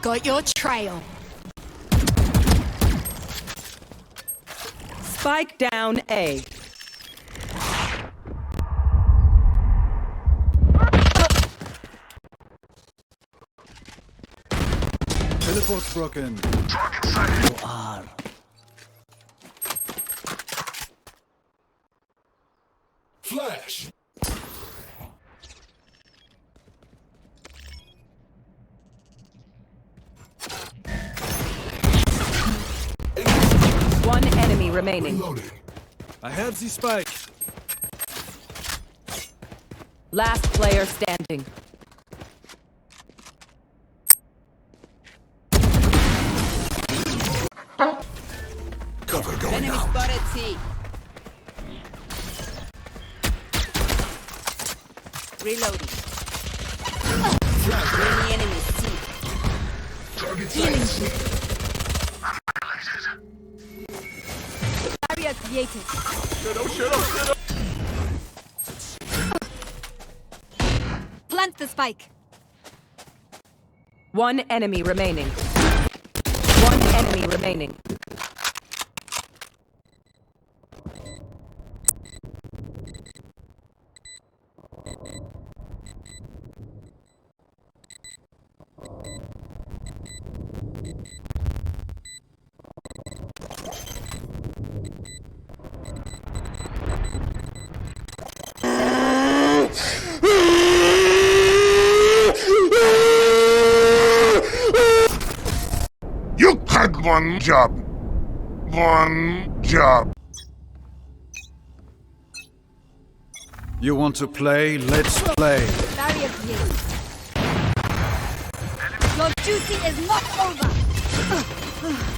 Got your trail. Spike down A. Teleport's broken. You are. Flash. One enemy remaining. Reloading. I have the spike. Last player standing. Cover going Enemy out. spotted C. Reloading. Many enemies C. Target Healing sight. shield. Barrier created. Plant the spike. One enemy remaining. One enemy remaining. You had one job. One job. You want to play? Let's play. Barrier created. Your duty is not over.